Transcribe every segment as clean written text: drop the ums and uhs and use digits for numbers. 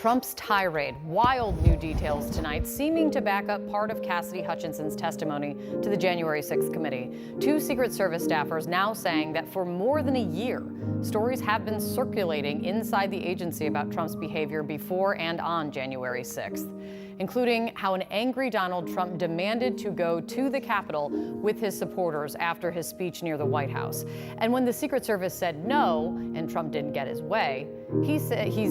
Trump's tirade, wild new details tonight, seeming to back up part of Cassidy Hutchinson's testimony to the January 6th committee. Two Secret Service staffers now saying that for more than a year, stories have been circulating inside the agency about Trump's behavior before and on January 6th, including how an angry Donald Trump demanded to go to the Capitol with his supporters after his speech near the White House. And when the Secret Service said no, and Trump didn't get his way, he's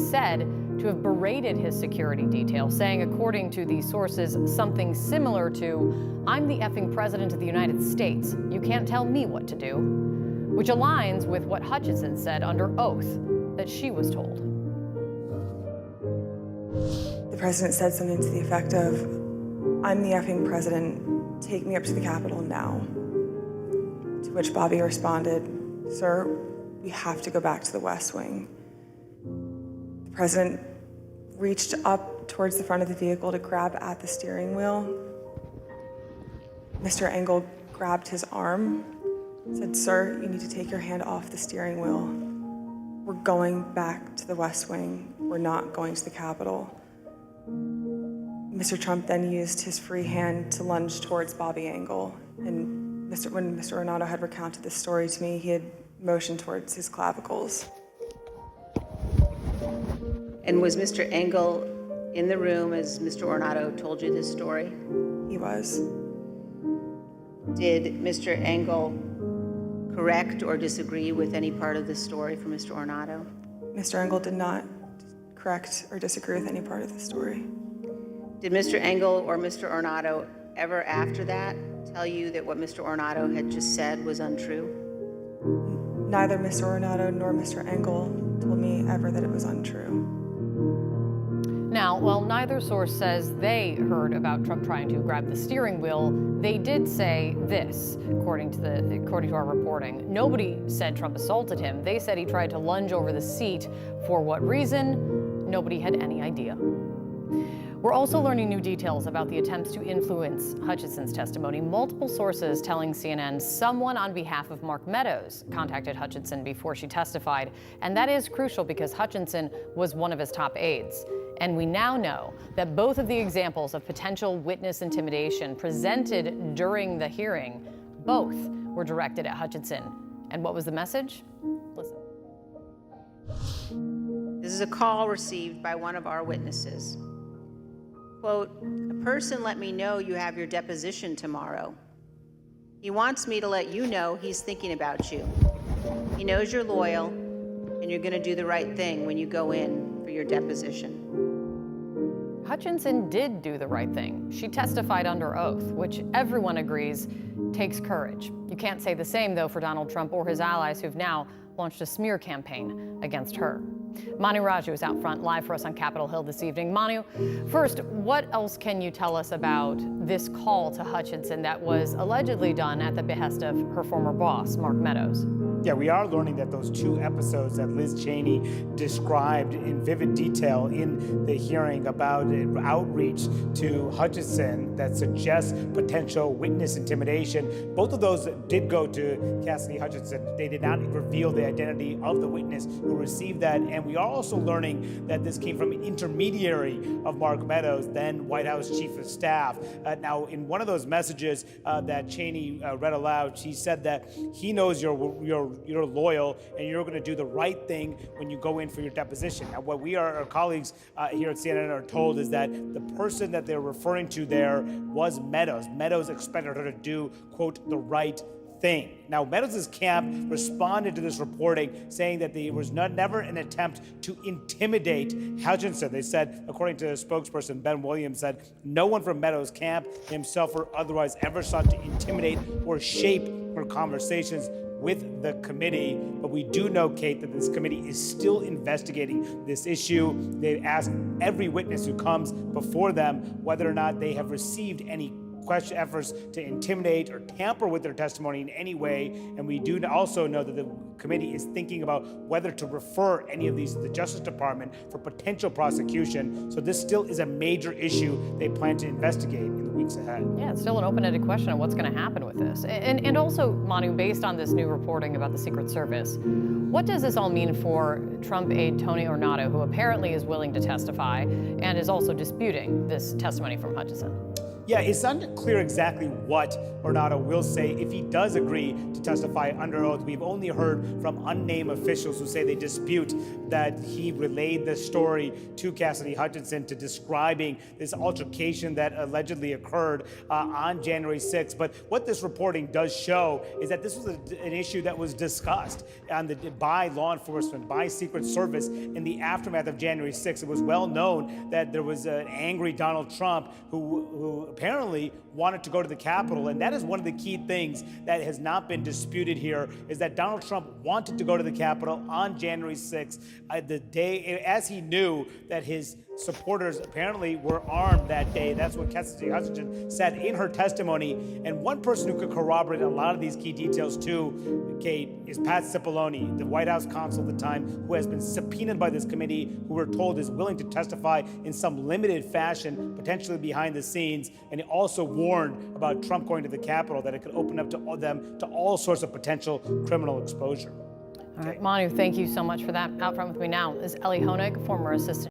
said to have berated his security detail, saying, according to these sources, something similar to, "I'm the effing president of the United States. You can't tell me what to do," which aligns with what Hutchinson said under oath that she was told. The president said something to the effect of, "I'm the effing president. Take me up to the Capitol now." To which Bobby responded, "Sir, we have to go back to the West Wing." The president reached up towards the front of the vehicle to grab at the steering wheel. Mr. Engel grabbed his arm, said, "Sir, you need to take your hand off the steering wheel. We're going back to the West Wing. We're not going to the Capitol." Mr. Trump then used his free hand to lunge towards Bobby Engel. And when Mr. Ornato had recounted this story to me, he had motioned towards his clavicles. And was Mr. Engel in the room as Mr. Ornato told you this story? He was. Did Mr. Engel correct or disagree with any part of the story from Mr. Ornato? Mr. Engel did not correct or disagree with any part of the story. Did Mr. Engel or Mr. Ornato ever after that tell you that what Mr. Ornato had just said was untrue? Neither Mr. Ornato nor Mr. Engel told me ever that it was untrue. Now, while neither source says they heard about Trump trying to grab the steering wheel, they did say this, according to our reporting. Nobody said Trump assaulted him. They said he tried to lunge over the seat. For what reason? Nobody had any idea. We're also learning new details about the attempts to influence Hutchinson's testimony. Multiple sources telling CNN someone on behalf of Mark Meadows contacted Hutchinson before she testified. And that is crucial because Hutchinson was one of his top aides. And we now know that both of the examples of potential witness intimidation presented during the hearing, both were directed at Hutchinson. And what was the message? Listen. This is a call received by one of our witnesses. Quote, "A person let me know you have your deposition tomorrow. He wants me to let you know he's thinking about you. He knows you're loyal and you're going to do the right thing when you go in for your deposition." Hutchinson did do the right thing. She testified under oath, which everyone agrees takes courage. You can't say the same, though, for Donald Trump or his allies who've now launched a smear campaign against her. Manu Raju is out front live for us on Capitol Hill this evening. Manu, first, what else can you tell us about this call to Hutchinson that was allegedly done at the behest of her former boss, Mark Meadows? Yeah, we are learning that those two episodes that Liz Cheney described in vivid detail in the hearing about outreach to Hutchinson that suggests potential witness intimidation, both of those did go to Cassidy Hutchinson. They did not reveal the identity of the witness who received that. And we are also learning that this came from an intermediary of Mark Meadows, then White House Chief of Staff. Now, in one of those messages that Cheney read aloud, she said that he knows you're loyal and you're going to do the right thing when you go in for your deposition. Now, what our colleagues here at CNN are told is that the person that they're referring to there was Meadows. Meadows expected her to do, quote, the right thing. Now, Meadows' camp responded to this reporting, saying that there was never an attempt to intimidate Hutchinson. They said, according to spokesperson Ben Williams, said no one from Meadows' camp, himself or otherwise, ever sought to intimidate or shape her conversations with the committee. But we do know, Kate, that this committee is still investigating this issue. They asked every witness who comes before them whether or not they have received any efforts to intimidate or tamper with their testimony in any way. And we do also know that the committee is thinking about whether to refer any of these to the Justice Department for potential prosecution. So this still is a major issue they plan to investigate in the weeks ahead. Yeah, it's still an open-ended question on what's going to happen with this. And also, Manu, based on this new reporting about the Secret Service, what does this all mean for Trump aide Tony Ornato, who apparently is willing to testify and is also disputing this testimony from Hutchinson? Yeah, it's unclear exactly what Ornato will say if he does agree to testify under oath. We've only heard from unnamed officials who say they dispute that he relayed the story to Cassidy Hutchinson to describing this altercation that allegedly occurred on January 6th. But what this reporting does show is that this was an issue that was discussed by law enforcement, by Secret Service in the aftermath of January 6th. It was well known that there was an angry Donald Trump who apparently wanted to go to the Capitol, and that is one of the key things that has not been disputed here, is that Donald Trump wanted to go to the Capitol on January 6th, the day, as he knew that his supporters apparently were armed that day. That's what Cassidy Hutchinson said in her testimony. And one person who could corroborate a lot of these key details too, Kate, is Pat Cipollone, the White House counsel at the time, who has been subpoenaed by this committee, who we're told is willing to testify in some limited fashion, potentially behind the scenes. And he also warned about Trump going to the Capitol, that it could open up to them to all sorts of potential criminal exposure. All right, Manu, thank you so much for that. Out front with me now is Ellie Honig, former assistant